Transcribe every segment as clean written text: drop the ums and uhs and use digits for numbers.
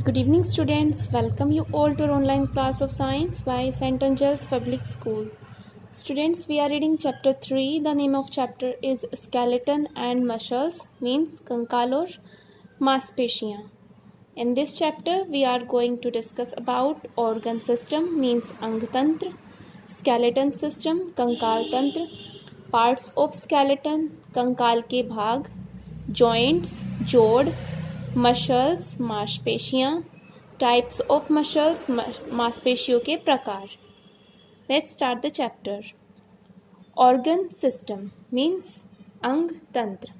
Good evening, students. Welcome you all to our online class of science by St. Angel's Public School. Students, we are reading chapter 3. The name of chapter is Skeleton and Muscles, means कंकाल और मांसपेशियाँ. In this chapter, we are going to discuss about organ system, means अंग तंत्र, skeleton system, कंकाल तंत्र, parts of skeleton, कंकाल के भाग, joints, जोड़, मसल्स मांसपेशियाँ, टाइप्स ऑफ मसल्स मांसपेशियों के प्रकार. Let's start the chapter. Organ system means अंग तंत्र.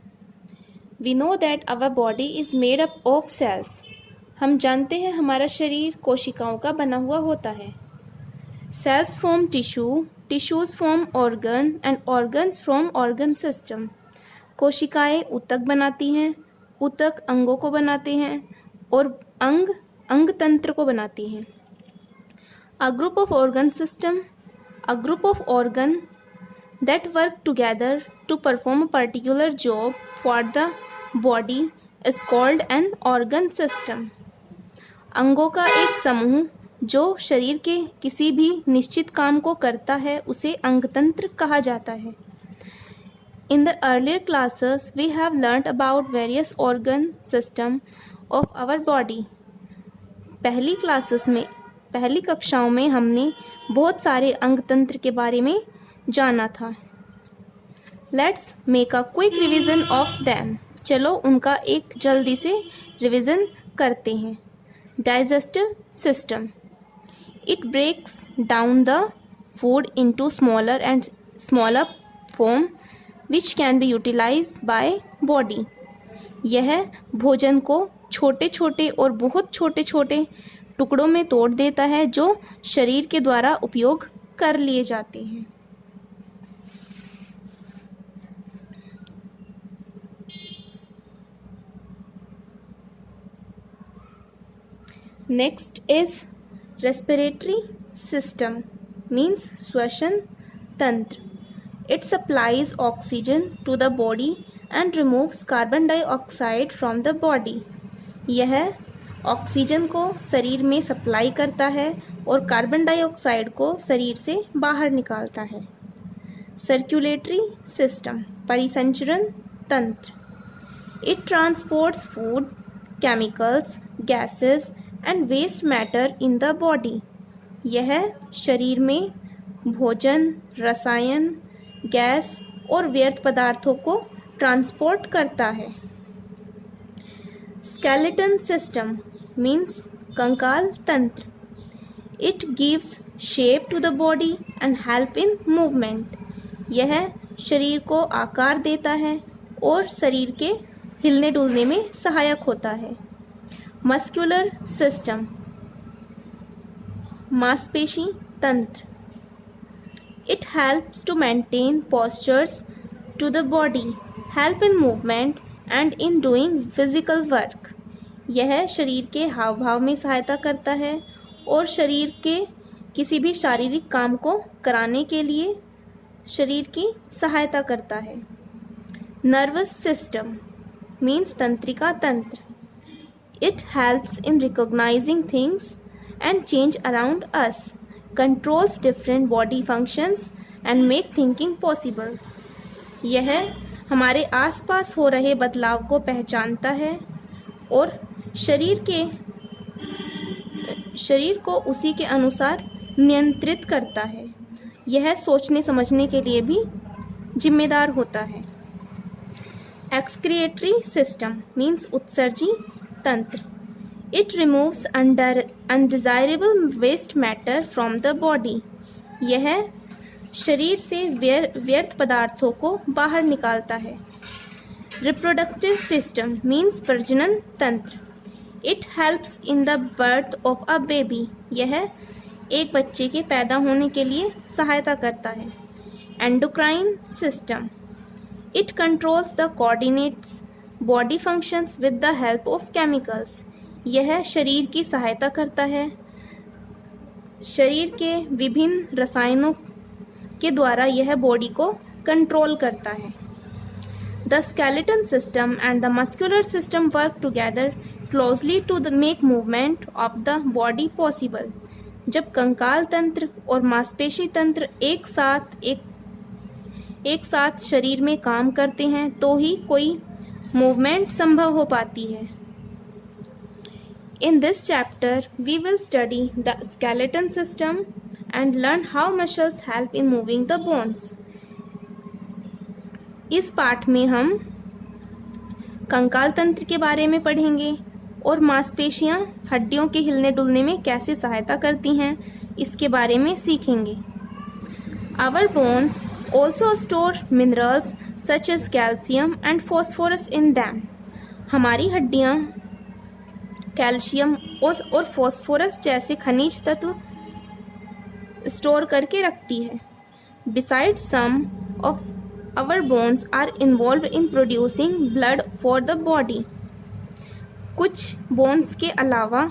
We know that our body is made up of cells. हम जानते हैं हमारा शरीर कोशिकाओं का बना हुआ होता है. Cells form tissue, tissues form organ and organs form organ system. कोशिकाएं ऊतक बनाती हैं, ऊतक अंगों को बनाते हैं और अंग अंग तंत्र को बनाती हैं. A group of organ system, a group of organ that work together to perform a particular job for the body is called an organ system. अंगों का एक समूह जो शरीर के किसी भी निश्चित काम को करता है उसे अंगतंत्र कहा जाता है. In the earlier classes, we have learnt about various organ system of our body. पहली कक्षाओं में हमने बहुत सारे अंग तंत्र के बारे में जाना था. Let's make a quick revision of them. चलो उनका एक जल्दी से रिविज़न करते हैं. Digestive system. It breaks down the food into smaller form which can be utilized by body. यह भोजन को छोटे छोटे और बहुत छोटे छोटे टुकड़ों में तोड़ देता है जो शरीर के द्वारा उपयोग कर लिए जाते हैं. Next is respiratory system means श्वसन तंत्र. It supplies oxygen to the body and removes carbon dioxide from the body. यह ऑक्सीजन को शरीर में सप्लाई करता है और कार्बन डाइऑक्साइड को शरीर से बाहर निकालता है. सर्कुलेटरी सिस्टम परिसंचरण तंत्र. It transports food, chemicals, gases and waste matter in the body. यह शरीर में भोजन, रसायन, गैस और व्यर्थ पदार्थों को ट्रांसपोर्ट करता है. स्केलेटन सिस्टम मीन्स कंकाल तंत्र. It gives shape to the body and help in movement. यह शरीर को आकार देता है और शरीर के हिलने डुलने में सहायक होता है. मस्कुलर सिस्टम मांसपेशी तंत्र. It helps to maintain postures to the body, help in movement and in doing physical work. यह शरीर के हाव भाव में सहायता करता है और शरीर के किसी भी शारीरिक काम को कराने के लिए शरीर की सहायता करता है. नर्वस सिस्टम मीन्स तंत्रिका तंत्र. It helps in recognizing things and change around us, controls different body functions and make thinking possible. यह हमारे आसपास हो रहे बदलाव को पहचानता है और शरीर को उसी के अनुसार नियंत्रित करता है. यह सोचने समझने के लिए भी जिम्मेदार होता है. एक्सक्रिएटरी सिस्टम मीन्स उत्सर्जी तंत्र. It removes undesirable waste matter from the body. यह शरीर से व्यर्थ पदार्थों को बाहर निकालता है. Reproductive system means प्रजनन तंत्र. It helps in the birth of a baby. यह एक बच्चे के पैदा होने के लिए सहायता करता है. Endocrine system. It controls the coordinates body functions with the help of chemicals. यह शरीर की सहायता करता है. शरीर के विभिन्न रसायनों के द्वारा यह बॉडी को कंट्रोल करता है. The skeleton system and the muscular system work together closely to the make movement of the body possible. जब कंकाल तंत्र और मांसपेशी तंत्र एक साथ शरीर में काम करते हैं तो ही कोई मूवमेंट संभव हो पाती है. In this chapter, we will study the skeleton system and learn how muscles help in moving the bones. इस पाठ में हम कंकाल तंत्र के बारे में पढ़ेंगे और मांसपेशियां हड्डियों के हिलने डुलने में कैसे सहायता करती हैं इसके बारे में सीखेंगे. Our bones also store minerals such as calcium and phosphorus in them. हमारी हड्डियां कैल्शियम और फॉस्फोरस जैसे खनिज तत्व स्टोर करके रखती है. Besides, some of our bones are involved in producing blood for the body. कुछ बोन्स के अलावा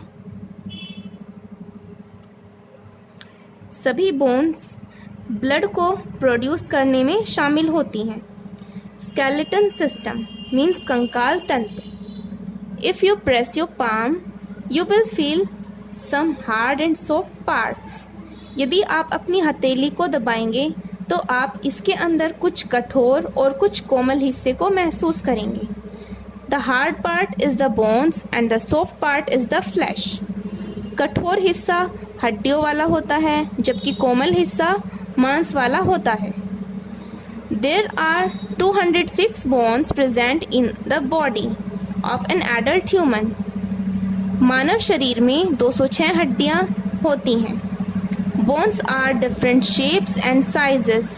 सभी बोन्स ब्लड को प्रोड्यूस करने में शामिल होती हैं. स्केलेटन सिस्टम मीन्स कंकाल तंत्र. If you press your palm, you will feel some hard and soft parts. यदि आप अपनी हथेली को दबाएंगे तो आप इसके अंदर कुछ कठोर और कुछ कोमल हिस्से को महसूस करेंगे. The hard part is the bones and the soft part is the flesh. कठोर हिस्सा हड्डियों वाला होता है जबकि कोमल हिस्सा मांस वाला होता है. There are 206 bones present in the body of an adult human. मानव शरीर में 206 हड्डियां होती हैं. Bones are different shapes and sizes.